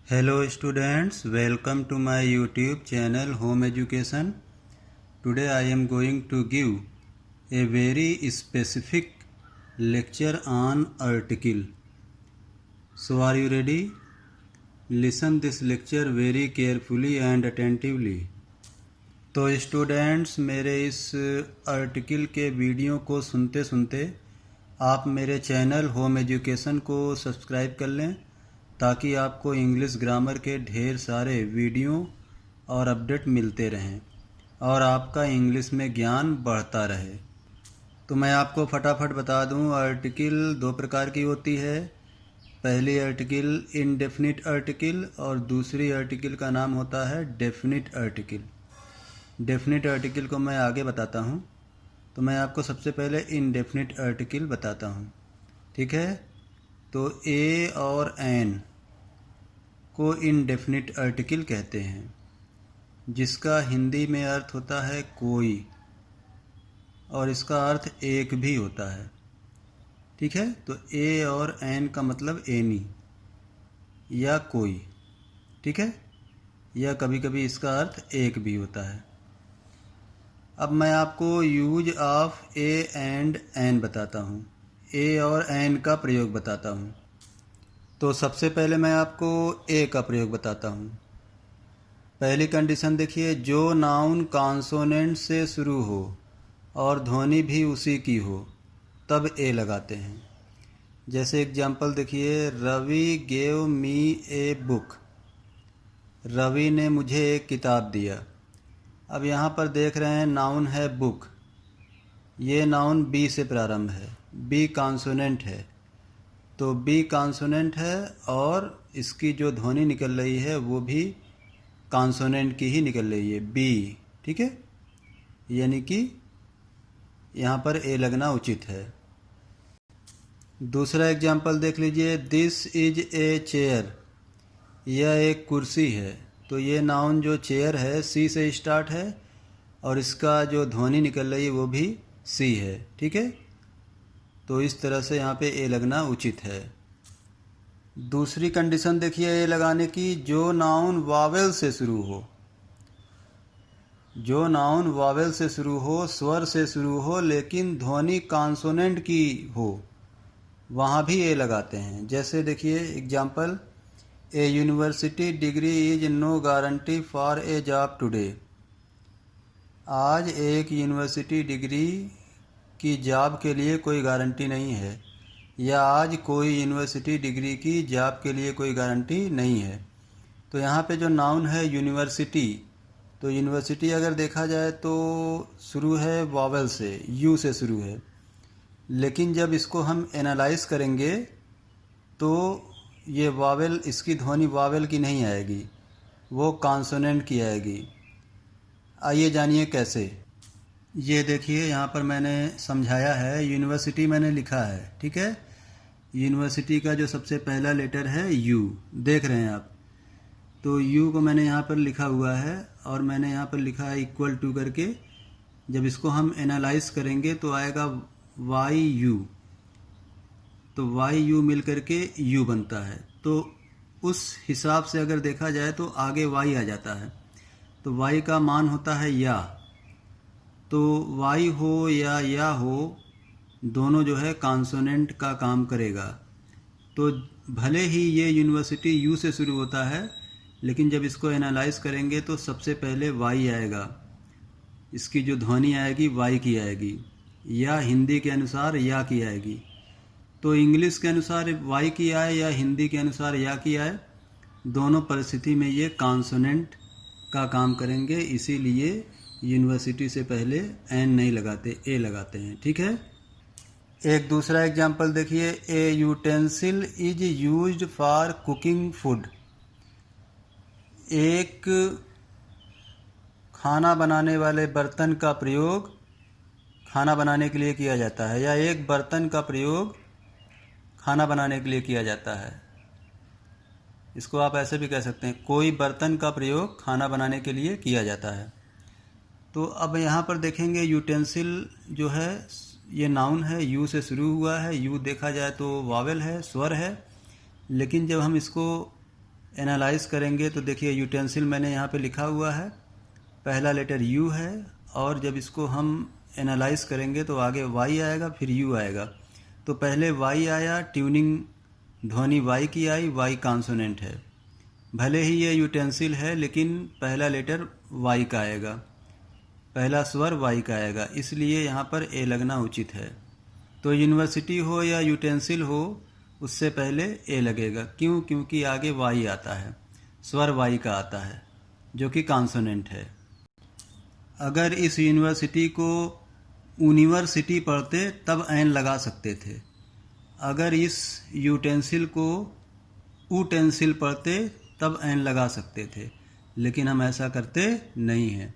Hello students, welcome to my YouTube channel Home Education. Today I am going to give a very specific lecture on article. So are you ready? Listen this lecture very carefully and attentively. तो students मेरे इस article के video को सुनते सुनते आप मेरे channel home education को सब्सक्राइब कर लें ताकि आपको इंग्लिश ग्रामर के ढेर सारे वीडियो और अपडेट मिलते रहें और आपका इंग्लिश में ज्ञान बढ़ता रहे। तो मैं आपको फटाफट बता दूं, आर्टिकल दो प्रकार की होती है। पहली आर्टिकल इनडेफिनिट आर्टिकल और दूसरी आर्टिकल का नाम होता है डेफिनिट आर्टिकल। डेफिनिट आर्टिकल को मैं आगे बताता हूं, तो मैं आपको सबसे पहले इनडेफिनिट आर्टिकल बताता हूं, ठीक है। तो ए और एन को इनडेफिनिट आर्टिकल कहते हैं, जिसका हिंदी में अर्थ होता है कोई, और इसका अर्थ एक भी होता है, ठीक है। तो ए और एन का मतलब एनी या कोई, ठीक है, या कभी कभी इसका अर्थ एक भी होता है। अब मैं आपको use of a and an बताता हूँ, ए और एन का प्रयोग बताता हूँ। तो सबसे पहले मैं आपको ए का प्रयोग बताता हूँ। पहली कंडीशन देखिए, जो नाउन कॉन्सोनेंट से शुरू हो और ध्वनि भी उसी की हो तब ए लगाते हैं। जैसे एग्जाम्पल देखिए, Ravi gave me a book, Ravi ने मुझे एक किताब दिया। अब यहाँ पर देख रहे हैं नाउन है बुक, ये नाउन बी से प्रारंभ है, बी कॉन्सोनेंट है, तो बी कॉन्सोनेंट है और इसकी जो ध्वनि निकल रही है वो भी कॉन्सोनेंट की ही निकल रही है, बी, ठीक है। यानी कि यहाँ पर ए लगना उचित है। दूसरा एग्जाम्पल देख लीजिए, दिस इज ए चेयर, यह एक कुर्सी है। तो ये नाउन जो चेयर है सी से स्टार्ट है और इसका जो ध्वनि निकल रही है वो भी सी है, ठीक है। तो इस तरह से यहाँ पे ए लगना उचित है। दूसरी कंडीशन देखिए ए लगाने की, जो नाउन वावेल से शुरू हो, जो नाउन वावेल से शुरू हो, स्वर से शुरू हो, लेकिन ध्वनि कॉन्सोनेंट की हो, वहाँ भी ए लगाते हैं। जैसे देखिए example, a university degree is no guarantee for a job today, आज एक यूनिवर्सिटी डिग्री की जॉब के लिए कोई गारंटी नहीं है, या आज कोई यूनिवर्सिटी डिग्री की जॉब के लिए कोई गारंटी नहीं है। तो यहाँ पे जो नाउन है यूनिवर्सिटी, तो यूनिवर्सिटी अगर देखा जाए तो शुरू है वावेल से, यू से शुरू है, लेकिन जब इसको हम एनालाइज करेंगे तो ये वावेल, इसकी ध्वनि वावेल की नहीं आएगी, वो कॉन्सोनेंट की आएगी। आइए जानिए कैसे। ये देखिए यहाँ पर मैंने समझाया है, यूनिवर्सिटी मैंने लिखा है, ठीक है। यूनिवर्सिटी का जो सबसे पहला लेटर है यू, देख रहे हैं आप, तो यू को मैंने यहाँ पर लिखा हुआ है और मैंने यहाँ पर लिखा है इक्वल टू करके। जब इसको हम एनालाइज करेंगे तो आएगा वाई यू, तो वाई यू मिल करके यू बनता है। तो उस हिसाब से अगर देखा जाए तो आगे वाई आ जाता है, तो वाई का मान होता है या, तो वाई हो या हो, दोनों जो है कॉन्सोनेंट का काम करेगा। तो भले ही ये यूनिवर्सिटी यू से शुरू होता है, लेकिन जब इसको एनालाइज करेंगे तो सबसे पहले वाई आएगा, इसकी जो ध्वनि आएगी वाई की आएगी, या हिंदी के अनुसार या की आएगी। तो इंग्लिश के अनुसार वाई की आए या हिंदी के अनुसार या की आए, दोनों परिस्थिति में ये कॉन्सोनेंट का काम करेंगे, इसीलिए यूनिवर्सिटी से पहले एन नहीं लगाते, ए लगाते हैं, ठीक है। एक दूसरा एग्जाम्पल देखिए, a utensil is used for cooking food, एक खाना बनाने वाले बर्तन का प्रयोग खाना बनाने के लिए किया जाता है, या एक बर्तन का प्रयोग खाना बनाने के लिए किया जाता है। इसको आप ऐसे भी कह सकते हैं, कोई बर्तन का प्रयोग खाना बनाने के लिए किया जाता है। तो अब यहाँ पर देखेंगे यूटेंसिल जो है ये नाउन है, यू से शुरू हुआ है, यू देखा जाए तो वावेल है, स्वर है, लेकिन जब हम इसको एनालाइज करेंगे तो देखिए यूटेंसिल मैंने यहाँ पे लिखा हुआ है, पहला लेटर यू है, और जब इसको हम एनालाइज करेंगे तो आगे वाई आएगा फिर यू आएगा। तो पहले वाई आया, ट्यूनिंग ध्वनि वाई की आई, वाई कॉन्सोनेंट है। भले ही ये यूटेंसिल है लेकिन पहला लेटर वाई का आएगा, पहला स्वर वाई का आएगा, इसलिए यहाँ पर ए लगना उचित है। तो यूनिवर्सिटी हो या यूटेंसिल हो, उससे पहले ए लगेगा। क्यों? क्योंकि आगे वाई आता है, स्वर वाई का आता है जो कि कॉन्सोनेंट है। अगर इस यूनिवर्सिटी को यूनिवर्सिटी पढ़ते तब एन लगा सकते थे, अगर इस यूटेंसिल को यूटेंसिल पढ़ते तब एन लगा सकते थे, लेकिन हम ऐसा करते नहीं हैं।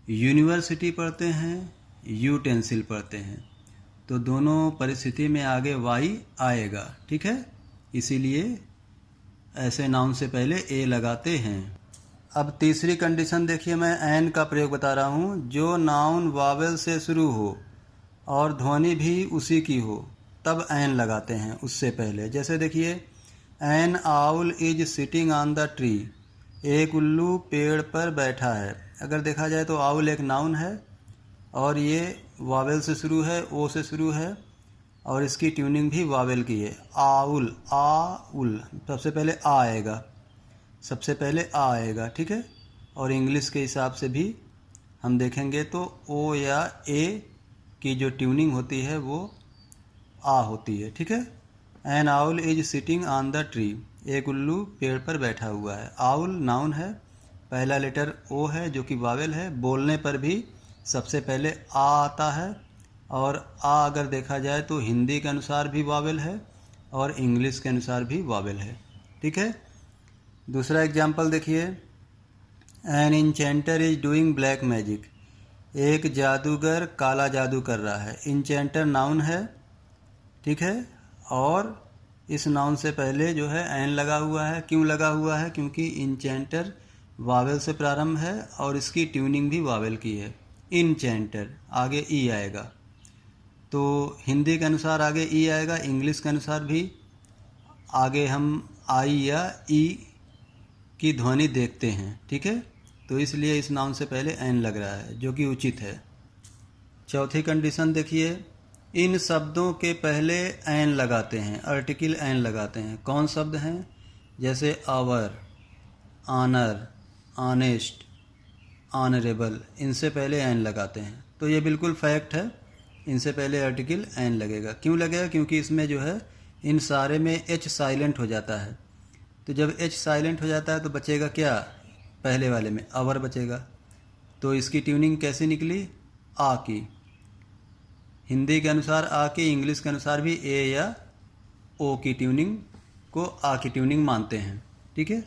यूनिवर्सिटी पढ़ते हैं, यूटेंसिल पढ़ते हैं, तो दोनों परिस्थिति में आगे वाई आएगा, ठीक है। इसीलिए ऐसे नाउन से पहले ए लगाते हैं। अब तीसरी कंडीशन देखिए, मैं एन का प्रयोग बता रहा हूँ। जो नाउन वावेल से शुरू हो और ध्वनि भी उसी की हो तब एन लगाते हैं उससे पहले। जैसे देखिए, N owl is sitting on the tree, एक उल्लू पेड़ पर बैठा है। अगर देखा जाए तो आउल एक नाउन है और ये वावेल से शुरू है, ओ से शुरू है, और इसकी ट्यूनिंग भी वावेल की है। आउल, आउल, सबसे पहले आ आएगा, सबसे पहले आ आएगा, ठीक है। और इंग्लिश के हिसाब से भी हम देखेंगे तो ओ या ए की जो ट्यूनिंग होती है वो आ होती है, ठीक है। N owl is sitting on the tree, एक उल्लू पेड़ पर बैठा हुआ है। आउल नाउन है, पहला लेटर ओ है जो कि वावेल है। बोलने पर भी सबसे पहले आ आता है, और आ अगर देखा जाए तो हिंदी के अनुसार भी वावेल है और इंग्लिश के अनुसार भी वावेल है, ठीक है। दूसरा एग्जाम्पल देखिए, an enchanter is doing black magic, एक जादूगर काला जादू कर रहा है। इंचेंटर नाउन है, ठीक है, और इस नाउन से पहले जो है एन लगा हुआ है। क्यों लगा हुआ है? क्योंकि इंचेंटर वावेल से प्रारंभ है और इसकी ट्यूनिंग भी वावेल की है। इंचेंटर, आगे ई आएगा, तो हिंदी के अनुसार आगे ई आएगा, इंग्लिश के अनुसार भी आगे हम आई या ई की ध्वनि देखते हैं, ठीक है। तो इसलिए इस नाउन से पहले एन लग रहा है जो कि उचित है। चौथी कंडीशन देखिए, इन शब्दों के पहले एन लगाते हैं, आर्टिकल एन लगाते हैं। कौन शब्द हैं? जैसे आवर, ऑनर, ऑनेस्ट, ऑनरेबल, इनसे पहले एन लगाते हैं। तो ये बिल्कुल फैक्ट है, इनसे पहले आर्टिकल एन लगेगा। क्यों लगेगा? क्योंकि इसमें जो है इन सारे में एच साइलेंट हो जाता है। तो जब एच साइलेंट हो जाता है तो बचेगा क्या? पहले वाले में आवर बचेगा। तो इसकी ट्यूनिंग कैसे निकली? आ की, हिंदी के अनुसार आ की, इंग्लिश के अनुसार भी ए या ओ की ट्यूनिंग को आ की ट्यूनिंग मानते हैं, ठीक है।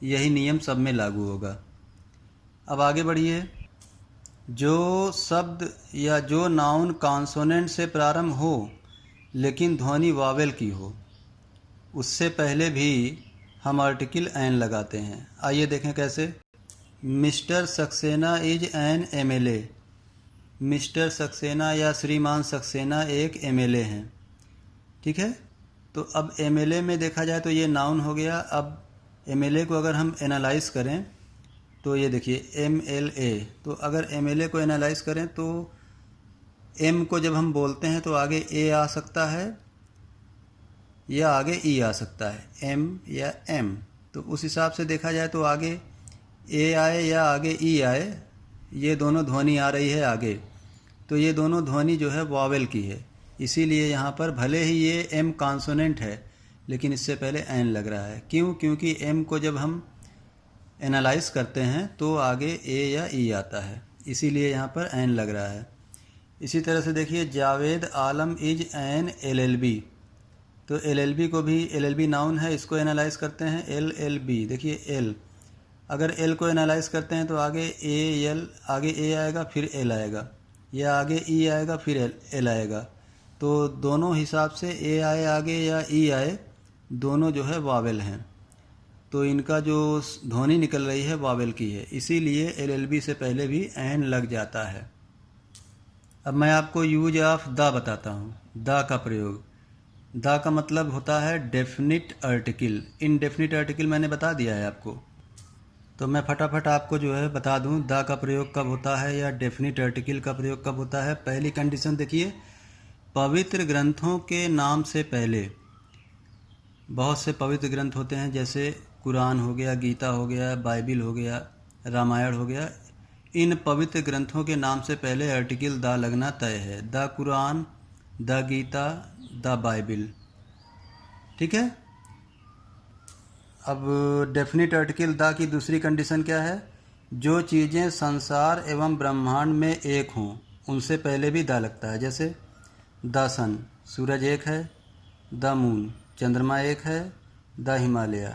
यही नियम सब में लागू होगा। अब आगे बढ़िए, जो शब्द या जो नाउन कॉन्सोनेंट से प्रारंभ हो लेकिन ध्वनि वावेल की हो, उससे पहले भी हम आर्टिकल एन लगाते हैं। आइए देखें कैसे। Mister Saxena is an MLA, mister Saxena या श्रीमान सक्सेना एक एमएलए हैं, ठीक है। तो अब एमएलए में देखा जाए तो ये नाउन हो गया। अब एमएलए को अगर हम एनालाइज करें तो ये देखिए एमएलए, तो अगर एमएलए को एनालाइज करें तो एम को जब हम बोलते हैं तो आगे ए आ सकता है या आगे ई आ सकता है, एम या एम। तो उस हिसाब से देखा जाए तो आगे ए आए या आगे ई आए, ये दोनों ध्वनि आ रही है आगे, तो ये दोनों ध्वनि जो है वावेल की है। इसीलिए यहाँ पर भले ही ये एम कॉन्सोनेंट है लेकिन इससे पहले एन लग रहा है। क्यों? क्योंकि एम को जब हम एनालाइज करते हैं तो आगे ए या ई आता है, इसीलिए यहाँ पर एन लग रहा है। इसी तरह से देखिए, Javed Alam is an LLB, तो एलएलबी को भी, एलएलबी नाउन है, इसको एनालाइज करते हैं एलएलबी। देखिए एल, अगर एल को एनालाइज करते हैं तो आगे ए एल, आगे ए आएगा फिर एल आएगा, या आगे ई आएगा फिर एल आएगा। तो दोनों हिसाब से ए आए आगे या ई आए, दोनों जो है वावेल हैं, तो इनका जो ध्वनि निकल रही है वावेल की है, इसीलिए एलएलबी से पहले भी एन लग जाता है। अब मैं आपको यूज ऑफ द बताता हूँ, द का प्रयोग। द का मतलब होता है डेफिनिट आर्टिकल। इनडेफिनिट आर्टिकल मैंने बता दिया है आपको, तो मैं फटाफट आपको जो है बता दूं द का प्रयोग कब होता है या डेफिनिट आर्टिकल का प्रयोग कब होता है। पहली कंडीशन देखिए, पवित्र ग्रंथों के नाम से पहले, बहुत से पवित्र ग्रंथ होते हैं जैसे कुरान हो गया, गीता हो गया, बाइबिल हो गया, रामायण हो गया। इन पवित्र ग्रंथों के नाम से पहले आर्टिकल द लगना तय है। The Quran, the Gita, the Bible. ठीक है। अब डेफिनिट आर्टिकल द की दूसरी कंडीशन क्या है? जो चीज़ें संसार एवं ब्रह्मांड में एक हों उनसे पहले भी द लगता है। जैसे द सन, सूरज एक है। द मून, चंद्रमा एक है। द हिमालय,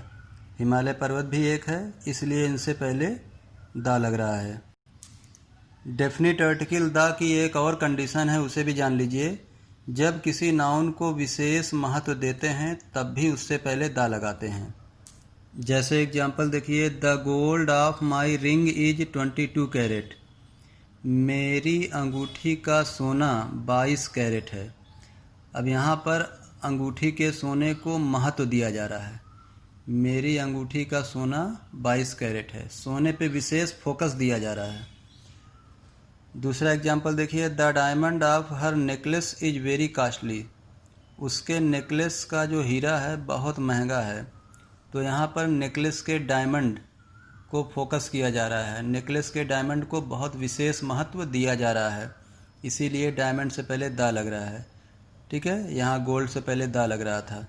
हिमालय पर्वत भी एक है, इसलिए इनसे पहले द लग रहा है। डेफिनिट आर्टिकल द की एक और कंडीशन है, उसे भी जान लीजिए। जब किसी नाउन को विशेष महत्व देते हैं तब भी उससे पहले द लगाते हैं। जैसे एग्जाम्पल देखिए, the gold of my ring is 22 carat. मेरी अंगूठी का सोना 22 कैरेट है। अब यहाँ पर अंगूठी के सोने को महत्व दिया जा रहा है। मेरी अंगूठी का सोना 22 कैरेट है, सोने पे विशेष फोकस दिया जा रहा है। दूसरा एग्जाम्पल देखिए, the diamond of her necklace is very costly. उसके नेकलेस का जो हीरा है बहुत महंगा है। तो यहाँ पर नेकलेस के डायमंड को फोकस किया जा रहा है, नेकलेस के डायमंड को बहुत विशेष महत्व दिया जा रहा है, इसीलिए डायमंड से पहले द लग रहा है। ठीक है, यहाँ गोल्ड से पहले द लग रहा था।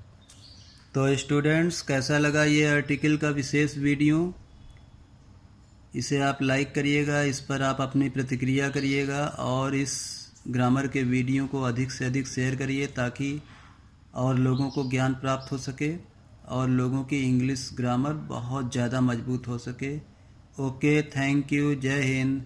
तो स्टूडेंट्स, कैसा लगा ये आर्टिकल का विशेष वीडियो? इसे आप लाइक करिएगा, इस पर आप अपनी प्रतिक्रिया करिएगा और इस ग्रामर के वीडियो को अधिक से अधिक शेयर करिए ताकि और लोगों को ज्ञान प्राप्त हो सके और लोगों की इंग्लिश ग्रामर बहुत ज़्यादा मजबूत हो सके। ओके, थैंक यू, जय हिंद।